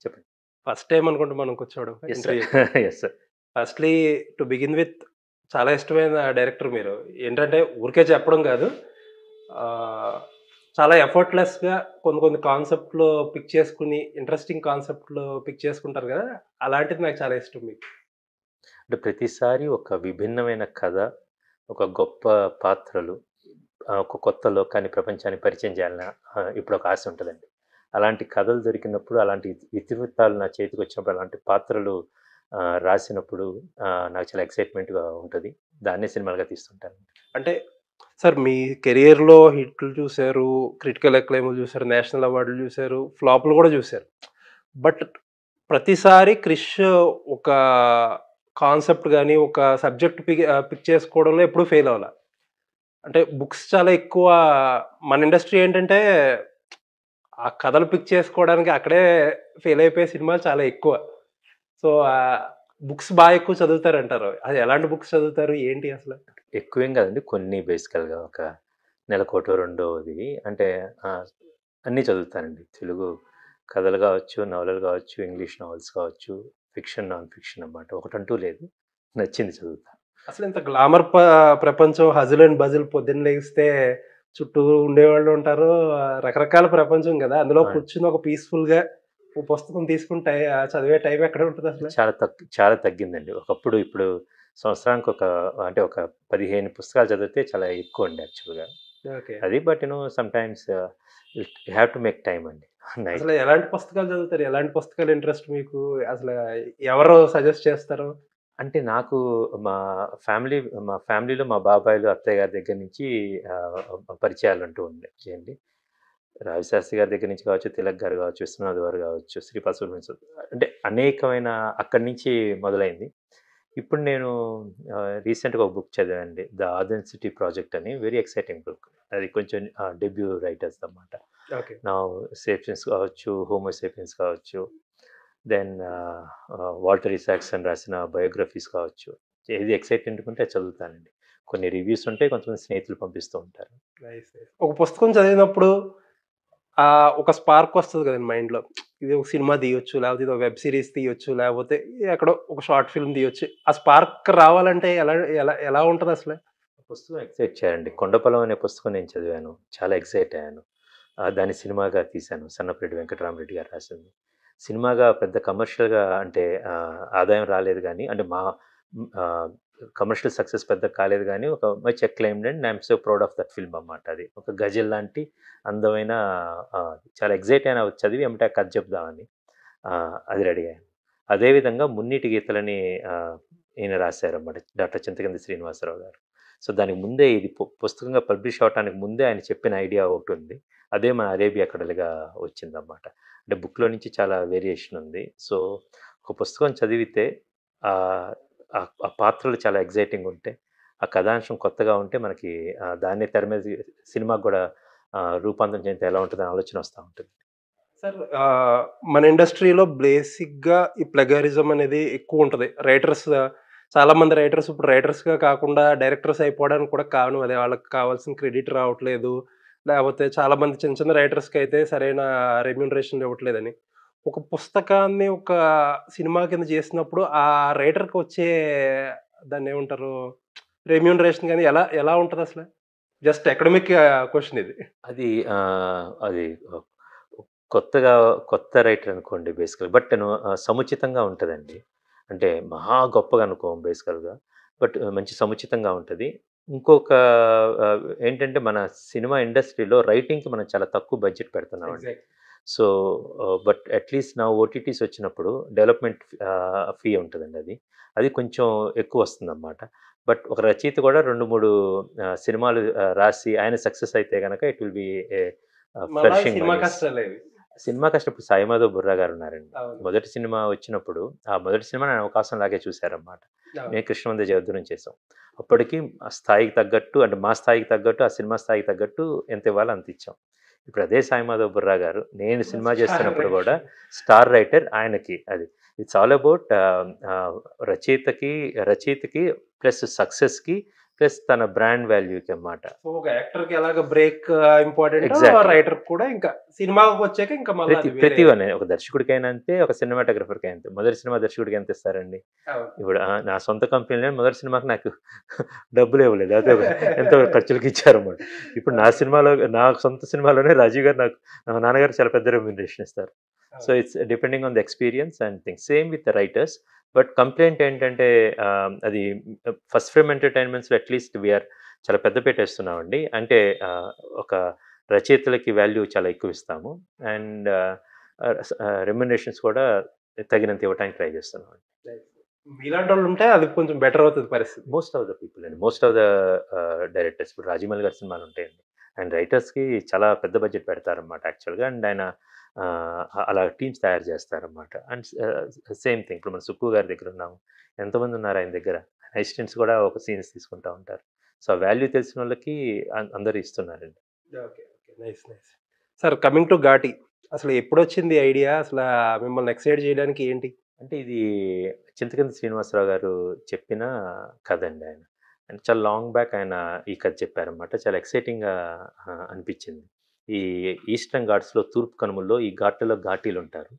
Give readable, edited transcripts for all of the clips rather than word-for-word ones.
చెప్పండి. First time అనుకుంటా మనం కూర్చోవడం యెస్ సార్. ఇంటర్వ్యూకి. Yes sir. Firstly to begin with చాలా ఇష్టమైన డైరెక్టర్ మీరు. ఏంటంటే ఊరికే చెప్పడం కాదు. ఆహ్, చాలా ఎఫర్ట్‌లెస్‌గా కొన్ని కొన్ని కాన్సెప్ట్‌లు పిక్ చేసుకొని ఇంట్రెస్టింగ్ కాన్సెప్ట్‌లు పిక్ చేసుకుంటారు కదా! అలాంటిది నాకు చాలా ఇష్టం మీకు. అంటే ప్రతిసారి ఒక విభిన్నమైన కథ, ఒక గొప్ప పాత్రలు, ఒక కొత్త లోకాన్ని ప్రపంచానికి పరిచయం చేయాలని ఇప్పుడొక ఆశ ఉంటదండి. అలాంటి కథలు దొరికినప్పుడు, అలాంటి ఇతివృత్తాలు నా చేతికొచ్చినప్పుడు, అలాంటి పాత్రలు రాసినప్పుడు నాకు చాలా ఎక్సైట్‌మెంట్‌గా ఉంటది. దాన్నే సినిమాలుగా తీస్తుంటాను. అంటే సార్ మీ కెరియర్‌లో హిట్‌లు చూసారు, క్రిటికల్ అక్లైమ్‌లు చూసారు, నేషనల్ అవార్డులు చూసారు, ఫ్లాప్‌లు కూడా చూసారు. బట్ ప్రతిసారి క్రిష్ ఒక కాన్సెప్ట్ గాని, ఒక సబ్జెక్ట్ పిక్ చేసుకోవడంలో ఎప్పుడు ఫెయిల్ అవ్వల. అంటే బుక్స్ చాలా ఎక్కువ మన ఇండస్ట్రీ ఏంటంటే, ఆ కథలు పిక్ చేసుకోవడానికి అక్కడే ఫెయిల్ అయిపోయే సినిమాలు చాలా ఎక్కువ. సో, బుక్స్ ఎక్కువ చదువుతారంటారు. అది ఎలాంటి బుక్స్ చదువుతారు? ఏంటి అసల? ఎక్కువేం కాదండి. కొన్ని బేసికల్‌గా ఒక నెలకోటో, రెండోది అంటే ఆహ్, అన్నీ చదువుతానండి. తెలుగు కథలు కావచ్చు, నవలలు కావచ్చు, ఇంగ్లీష్ నావెల్స్ కావచ్చు, ఫిక్షన్, నాన్ ఫిక్షన్ అన్నమాట. ఒకటంటూ లేదు. నచ్చింది చదువుతా. అసలింత గ్లామర్ ప్రపంచం హజిల్ అండ్ బజిల్ పొద్దున్న లెగిస్తే చుట్టూ ఉండేవాళ్ళు ఉంటారు. రకరకాల ప్రపంచం గదా! అందులో ఆ! కూర్చొని ఒక పీస్‌ఫుల్‌గా ఓ పుస్తకం తీసుకుంటే చదివే టైం ఎక్కడ ఉంటదసల? చాలా తగ్గిందండి. ఒకప్పుడు ఇప్పుడు సంవత్సరానికి ఒక 15 పుస్తకాలు చదివితే చాలా ఎక్కువండి యాక్చువల్‌గా. ఓకే. అది but sometimes you have to make time అండి. అసలు నైట్. ఎలాంటి పుస్తకాలు చదువుతారు? ఎలాంటి పుస్తకాలు ఇంట్రెస్ట్ మీకు? అసల ఎవరు సజెస్ట్ చేస్తారు? అంటే నాకు మా మా ఫ్యామిలీలో మా బాబాయిలు, అత్తయ్య గారి దగ్గర నుంచి పరిచయాలుంటూ ఉండేయండి. రావిశాస్త్రి గారి దగ్గర నుంచి కావచ్చు, తిలక్ గారు కావచ్చు, విశ్వనాథ్ గారు కావచ్చు, శ్రీపాద సుబ్రహ్మణ్యం అంటే అనేకమైన అక్కడి నుంచి మొదలైంది. ఇప్పుడు నేను రీసెంట్‌గా ఒక బుక్ చదివానండి. 'ద ఆథెంటిసిటీ ప్రాజెక్ట్' అని వెరీ ఎక్సైటింగ్ బుక్. అది కొంచెం డెబ్యూ రైటర్స్ అన్నమాట. ఓకే. నా 'సేపియన్స్' కావచ్చు, 'హోమో సేపియన్స్' కావచ్చు, దెన్ వాల్టర్ ఇసాక్సన్ రాసిన బయోగ్రఫీస్ కావచ్చు. ఏది ఎక్సైటెంట్‌గా ఉంటే అది చదువుతానండి. కొన్ని రివ్యూస్ ఉంటాయి. కొంతమంది స్నేహితులు పంపిస్తూ ఉంటారు. నైస్. నైస్. ఒక పుస్తకం చదివినప్పుడు ఒక స్పార్క్ వస్తది కదండీ మైండ్‌లో. ఇది ఒక సినిమా తీయొచ్చు, లేకపోతే ఇది ఒక వెబ్ సీరీస్ తీయొచ్చు, లేకపోతే ఎక్కడో ఒక షార్ట్ ఫిల్మ్ తీయొచ్చు. ఆ స్పార్క్ రావాలంటే ఎలా ఎలా ఎలా ఉంటదసల? పుస్తకం ఎక్సైట్ చేయాలండి. 'కొండపొలం' అనే పుస్తకం నేను చదివాను. చాలా ఎక్సైట్ అయ్యాను. దాన్ని సినిమాగా తీశాను. సన్నపరెడ్డి వెంకటరామరెడ్డి గారు రాసింది. సినిమాగా పెద్ద కమర్షియల్‌గా అంటే ఆదాయం రాలేదు గానీ, అంటే ఆహ్, కమర్షియల్ సక్సెస్ పెద్దగా కాలేదు గానీ, ఒక much acclaimed and I am so proud of that film అన్నమాట అది. ఒక గజల్ లాంటి అందమైన చాలా ఎక్సైట్ అయినా చదివి ఎమ్మటే కథ చెప్దామని. అది రెడీ అయ్యాను. అదే విధంగా 'మున్నీటి గీతలని' ఈయన రాశారన్నమాట. డాక్టర్ చింతకింది శ్రీనివాసరావు గారు. సో, దానికి ముందే ఇది పుస్తకంగా పబ్లిష్ అవ్వటానికి ముందే ఆయన చెప్పిన ఐడియా ఒకటుంది. అదే మన 'అరేబియా కడలి'గా వచ్చిందన్నమాట. అంటే బుక్‌లో నుంచి చాలా వేరియేషన్ ఉంది. సో, ఒక పుస్తకం చదివితే ఆహ్, ఆ పాత్రలు చాలా ఎక్సైటింగ్ ఉంటే, ఆ కథాంశం కొత్తగా ఉంటే మనకి దాన్నే తెర మీద సినిమాకి గూడా రూపాంతరం చెందితే ఎలా ఉంటదని ఆలోచన వస్తా ఉంటుంది. సార్ మన ఇండస్ట్రీలో బేసిక్‌గా ఈ ప్లగరిజం అనేది ఎక్కువుంటది. చాలామంది రైటర్స్ ఇప్పుడు రైటర్స్‌గా కాకుండా డైరెక్టర్స్ అయిపోవడానికి కూడా కారణం అదే. వాళ్ళకి కావాల్సిన క్రెడిట్ రావట్లేదు. లేపోతే చాలామంది చిన్న చిన్న రైటర్స్‌కైతే సరైన రెమ్యూనరేషన్ ఇవ్వట్లేదని. ఒక పుస్తకాన్ని ఒక సినిమా కింద చేసినప్పుడు ఆ రైటర్‌కొచ్చే దాన్నేమంటారు? రెమ్యూనరేషన్ గాని ఎలా ఎలా ఉంటదసల? జస్ట్ అకాడమిక్ క్వెషన్ ఇది. అది అది ఆహ్, కొత్తగా కొత్త రైటర్ అనుకోండి బేసికల్‌గా. బట్ సముచితంగా ఉంటదండి. అంటే మహా గొప్పగా అనుకోము బేసికల్‌గా. బట్ మంచి సముచితంగా ఉంటది. ఇంకొక ఏంటంటే మన సినిమా ఇండస్ట్రీలో రైటింగ్‌కి మనం చాలా తక్కువ బడ్జెట్ పెడుతున్నామండి. Exactly. So, but at least now OTTs వచ్చినప్పుడు డెవలప్‌మెంట్ ఫీ ఉంటదండి అది. అది కొంచెం ఎక్కువొస్తుందన్నమాట. బట్ ఒక రచయిత కూడా 2, 3 సినిమాలు రాసి ఆయన సక్సెస్ అయితే గనక ఇట్ విల్ బి ఏ మళ్ళా ఫ్లరిషింగ్ సినిమా మైనస్. కష్టాలే ఇవి. సినిమా కష్టప్పుడు సాయిమాధవ్ బుర్రా గారున్నారండి. అవును. మొదటి సినిమా వచ్చినప్పుడు, ఆ మొదటి సినిమాని ఆయన అవకాశంలాగే చూసారన్నమాట. అవును. నేను 'కృష్ణవందే జయద్దురం' చేసాం. అప్పటికి ఆ స్థాయికి తగ్గట్టు అంటే మా స్థాయికి తగ్గట్టు, ఆ సినిమా స్థాయికి తగ్గట్టు ఎంత ఇవ్వాలో అంత ఇచ్చాం. ఇప్పుడు అదే సాయిమాధవ్ బుర్రా గారు నేను సినిమా స్టార్ చేస్తున్నప్పుడు గూడా రైటర్. స్టార్ రైటర్ ఆయనకి అది. ఇట్స్ ఆల్ అబౌట్ రచయితకి రచయితకి ప్లస్ సక్సెస్‌కి ప్లస్ తన బ్రాండ్ వాల్యూకి అన్నమాట. సో ఒక యాక్టర్‌కి ఎలాగ బ్రేక్ ఇంపార్టెంటో ఎగ్జాక్ట్‌లీ. రైటర్‌కి కూడా ఇంకా సినిమాకి వచ్చాక ఇంకా మళ్ళా ప్రతి అది వేరే. ప్రతివనే ఒక దర్శకుడికైనా అంతే, ఒక సినిమాటోగ్రాఫర్‌కైనా అంతే. మొదటి సినిమా దర్శకుడికి ఎంత ఇస్తారండి? అవును. ఇప్పుడు నా సొంత కంపెనీలోనే మొదటి సినిమాకి నాకు డబ్బులు ఇవ్వలేదు. అదే ఎంతో ఖర్చులకి ఇచ్చారన్నమాట. ఇప్పుడు నా ఓకే. సినిమాలో నా సొంత సినిమాలోనే రాజీవ్ గారు నాకు మా నాన్నగారు చాలా పెద్ద రెమ్యూనరేషన్ ఇస్తారు. సో, అవును. It's depending on the experience and things. Same with the writers. But complaint ఏంటంటే అది ఫస్ట్ ఫ్రేమ్ ఎంటర్‌టైన్‌మెంట్స్‌లో అట్‌లీస్ట్ చాలా పెద్ద పీటేస్తున్నామండి. అంటే ఒక రచయితలకి వాల్యూ చాలా ఎక్కువ ఇస్తాము. అండ్ రెమ్యునరేషన్స్ కూడా తగినంత ఇవ్వటానికి ట్రై చేస్తున్నామండి. మీలాంటోళ్ళుంటే అది కొంచెం బెటర్ అవుతది పరిస్థితి. మోస్ట్ ఆఫ్ ద పీపుల్ అండి. మోస్ట్ ఆఫ్ ద డైరెక్టర్స్ ఇప్పుడు రాజమౌళి గారి సినిమాలు ఉంటాయండి. అండ్ రైటర్స్‌కి చాలా పెద్ద బడ్జెట్ పెడతారనమాట యాక్చువల్‌గా. అండ్ ఆయన అలా టీమ్స్ తయారు చేస్తారనమాట. అండ్ సేమ్ థింగ్ ఇప్పుడు మన సుక్కు గారి దగ్గర ఉన్నాము. ఎంతమంది ఉన్నారు ఆయన దగ్గర. అసిస్టెంట్స్ కూడా ఒక సీన్స్ తీసుకుంటా ఉంటారు. సో, ఆ వాల్యూ తెలిసినోళ్ళకి అందరూ ఇస్తున్నారండి. Okay. Okay. Nice. Nice. Sir coming to 'Ghaati' అసలు ఎప్పుడొచ్చింది ఐడియా? అసలా మిమ్మల్ని ఎక్సైట్ చేయడానికి ఏంటి? అంటే ఇది చింతకింది శ్రీనివాసరావు గారు చెప్పిన కథండి ఆయన. అండ్ చాలా లాంగ్ బ్యాక్ ఆయన ఈ కథ చెప్పారనమాట. చాలా ఎక్సైటింగ్‌గా అనిపిచ్చింది. ఈ ఈస్టర్న్ ఘాట్స్‌లో తూర్పు కనుమల్లో ఈ ఘాట్లలో ఘాటీలుంటారు.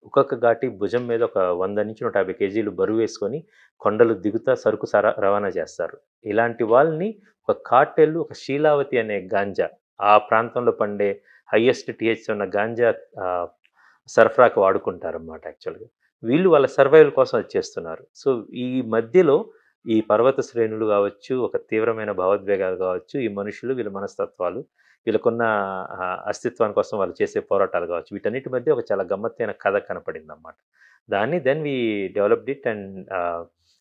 ఒక్కొక్క ఘాటీ భుజం మీద ఒక 100-150 కేజీలు బరువేసుకొని కొండలు దిగుతా సరుకు రవాణా చేస్తారు. ఇలాంటి వాళ్ళని ఒక కార్టెల్, ఒక శీలావతి అనే గాంజా ఆ ప్రాంతంలో పండే హైయెస్ట్ టీహెచ్ ఉన్న గాంజా ఆహ్, సరఫరాకి వాడుకుంటారనమాట యాక్చువల్‌గా. వీళ్ళు వాళ్ళ సర్వైవల్ కోసం అది చేస్తున్నారు. సో, ఈ మధ్యలో ఈ పర్వత శ్రేణులు గావచ్చు, ఒక తీవ్రమైన భావోద్వేగాలు గావచ్చు, ఈ మనుషులు వీళ్ళ మనస్తత్వాలు, వీళ్ళకున్న అస్తిత్వం కోసం వాళ్ళు చేసే పోరాటాలు గావచ్చు, వీటన్నిటి మధ్య ఒక చాలా గమ్మత్తైన కథ కనపడిందనమాట. దాన్ని then we developed it and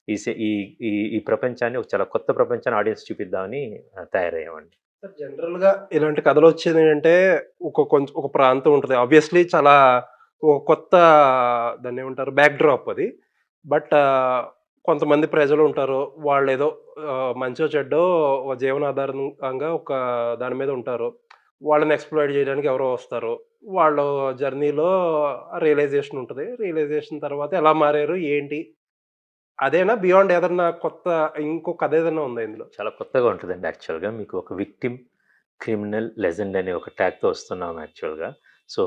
ఈ సె ఈ ఈ ఈ ప్రపంచాన్ని ఒక చాలా కొత్త ప్రపంచాన్ని ఆడియన్స్ చూపిద్దామని తయారయ్యామండి. సార్ జనరల్‌గా ఇలాంటి కథలొచ్చేదేంటంటే కొంచెం ఒక ప్రాంతం ఉంటది. ఆబ్వియస్‌లీ చాలా ఒక కొత్త దాన్నేమంటారు బ్యాక్ డ్రాప్ అది. బట్ కొంతమంది ప్రజలుంటారు. వాళ్ళేదో మంచో చెడ్డో ఒక జీవనాధారంగా ఒక దాని మీద ఉంటారు. వాళ్ళని ఎక్స్‌ప్లాయిట్ జేయడానికి ఎవరో వస్తారు. వాళ్ళు జర్నీలో రియలైజేషన్ ఉంటది. రియలైజేషన్ తర్వాత ఎలా మారారు? ఏంటి? అదేనా? బియాండ్ ఏదన్నా కొత్త ఇంకో కథేదన్నా ఉందా ఇందులో? చాలా కొత్తగా ఉంటదండి యాక్చువల్‌గా. మీకు ఒక విక్టిమ్, క్రిమినల్, లెజెండ్ అనే ఒక ట్యాగ్‌తో వస్తున్నాం యాక్చువల్‌గా. సో,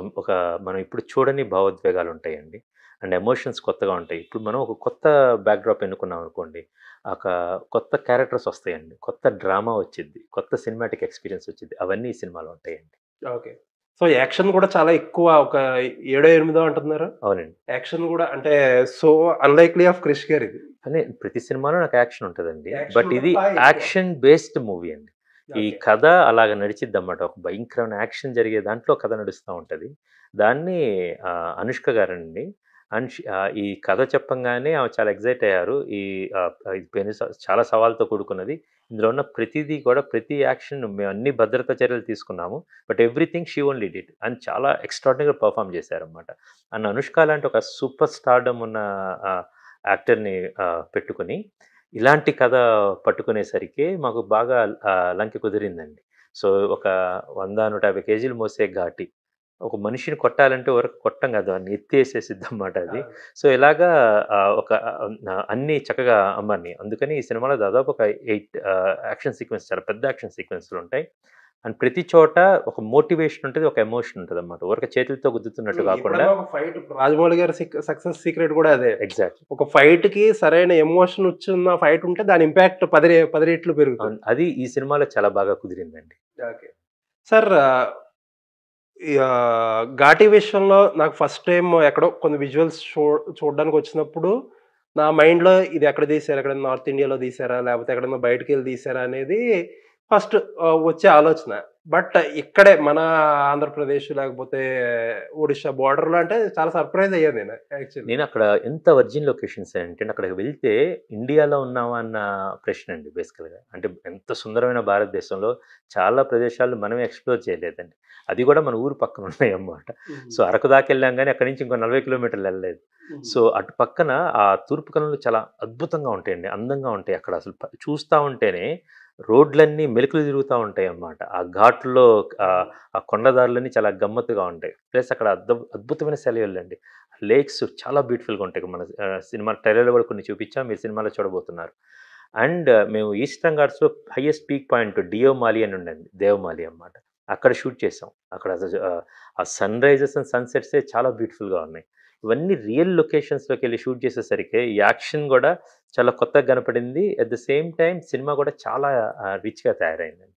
మనం ఇప్పుడు చూడని భావోద్వేగాలుంటాయండి. అండ్ ఎమోషన్స్ కొత్తగా ఉంటాయి. ఇప్పుడు మనం ఒక కొత్త బ్యాక్‌డ్రాప్ ఎన్నుకున్నాం అనుకోండి. ఒక కొత్త క్యారెక్టర్స్ వస్తాయండి. కొత్త డ్రామా వచ్చిద్ది. కొత్త సినిమాటిక్ ఎక్స్‌పీరియన్స్ వచ్చిద్ది. అవన్నీ ఈ సినిమాలో ఉంటాయండి. ఓకే. సో, యాక్షన్ గూడా చాలా ఎక్కువ ఒక ఏడో, ఎనిమిదో అంటున్నారు? అవునండి. యాక్షన్ గూడా అంటే సో అన్‌లైక్లీ ఆఫ్ 'క్రిష్' గారిది. కానీ ప్రతి సినిమాలో నాకు యాక్షన్ ఉంటదండి. యాక్షన్ బట్ ఉంటది ఇది బాగా ఎక్కువ. యాక్షన్ బేస్డ్ మూవీ అండి. ఈ ఓకే. కథ అలాగ నడిచిద్దనమాట. ఒక భయంకరమైన యాక్షన్ జరిగే దాంట్లో కథ నడుస్తా ఉంటది. దాన్ని అనుష్క గారండి. ఈ కథ చెప్పంగానే ఆమె చాలా ఎక్సైట్ అయ్యారు. ఇది చాలా సవాలుతో కూడుకున్నది. ఇందులో ఉన్న ప్రతీదీ కూడా ప్రతి యాక్షన్ మేము అన్ని భద్రతా చర్యలు తీసుకున్నాము. But everything she only did అని చాలా ఎక్స్‌ట్రార్డినరీగా పెర్ఫార్మ్ చేశారనమాట. అండ్ అనుష్క లాంటి ఒక సూపర్ స్టార్డమ్ ఉన్న ఆహ్, యాక్టర్‌ని పెట్టుకొని, ఇలాంటి కథ పట్టుకునేసరికి మాకు బాగా లంకె కుదిరిందండి. సో, ఒక 100, 150 కేజీలు మోసే ఘాటి. ఒక మనిషిని కొట్టాలంటే ఊరక కొట్టం కాదు. వాడిని ఎత్తేసేసిద్దనమాట అది. అవును. సో, ఇలాగా అన్నీ చక్కగా అమరినియి. అందుకని ఈ సినిమాలో దాదాపు ఒక 8 యాక్షన్ సీక్వెన్స్ చాలా పెద్ద యాక్షన్ సీక్వెన్స్‌లుంటాయి. అండ్ ప్రతి చోట ఒక మోటివేషన్ ఉంటది. ఒక ఎమోషన్ ఉంటదనమాట. ఊరక చేతులతో గుద్దుతున్నట్టు కాకుండా ఎప్పుడన్నా ఒక ఫైట్ ఇప్పుడు 'రాజమౌళి' గారి సక్సెస్ సీక్రెట్ గూడా అదే. ఎగ్జాక్ట్‌లీ. ఒక ఫైట్‌కి సరైన ఎమోషన్ వచ్చున్న ఫైట్ ఉంటే దాని ఇంపాక్ట్ 10 రెట్లు పెరుగుతది. అవును. అది ఈ సినిమాలో చాలా బాగా కుదిరిందండి. ఓకే. సార్ ఘాటి విషయంలో నాకు ఫస్ట్ టైమ్ ఎక్కడో కొన్ని విజువల్స్ చూడడానికొచ్చినప్పుడు నా మైండ్‌లో ఇది ఎక్కడ తీశారు? ఎక్కడైనా నార్త్ ఇండియాలో తీశారా? లేపోతే ఎక్కడన్నా బయటికెళ్ళి తీశారా? అనేది ఫస్ట్ వచ్చే ఆలోచన. బట్ ఇక్కడే మన ఆంధ్రప్రదేశ్ లేకపోతే ఒడిషా బోర్డర్‌లో అంటే చాలా సర్ప్రైజ్ అయ్యాను నేను యాక్చువల్లీ. నేనక్కడ ఎంత వర్జిన్ లొకేషన్స్ అంటే అక్కడికి వెళ్తే ఇండియాలో ఉన్నామా అన్న ప్రశ్న అండి బేసికల్‌గా. అంటే ఎంత సుందరమైన భారతదేశంలో చాలా ప్రదేశాలు మనమే ఎక్స్‌ప్లోర్ చేయలేదండి. అది కూడా మన ఊరు పక్కన ఉన్నాయన్నమాట. హుహు. సో, అరకు దాకా వెళ్ళాం గానీ అక్కడి నుంచి ఇంకో 40 కిలోమీటర్లు వెళ్ళలేదు. హుహు. సో, అటు పక్కన ఆ తూర్పు కనుమలు చాలా అద్భుతంగా ఉంటాయండి. అందంగా ఉంటాయి అక్కడ అసలు చూస్తా ఉంటేనే రోడ్లన్నీ మెలికలు తిరుగుతా ఉంటాయన్నమాట. ఆ ఘాట్‌లో ఆహ్, ఆ కొండ దారులన్నీ చాలా గమ్మత్తుగా ఉంటాయి. ప్లస్ అక్కడ అద్భుతమైన సెలయేళ్ళండి. లేక్స్ చాలా బ్యూటిఫుల్‌గా ఉంటాయి. మన సినిమా ట్రైలర్‌లో కూడా కొన్ని చూపించాం. మీరు సినిమాలో చూడబోతున్నారు. అండ్ మేము ఈస్టర్న్ ఘాట్స్‌లో హైయెస్ట్ పీక్ పాయింట్ డియోమాలి అని ఉండండి. దేవమాలి అన్నమాట. అక్కడ షూట్ చేసాం. అక్కడ ఆ సన్‌రైజెస్ అండ్ సన్‌సెట్సే చాలా బ్యూటిఫుల్‌గా ఉన్నాయి. ఇవన్నీ రియల్ లొకేషన్స్‌లోకెళ్ళి షూట్ చేసేసరికి ఈ యాక్షన్ గూడా చాలా కొత్తగా కనపడింది. At the same time cinema గూడా చాలా రిచ్‌గా తయారైందండి.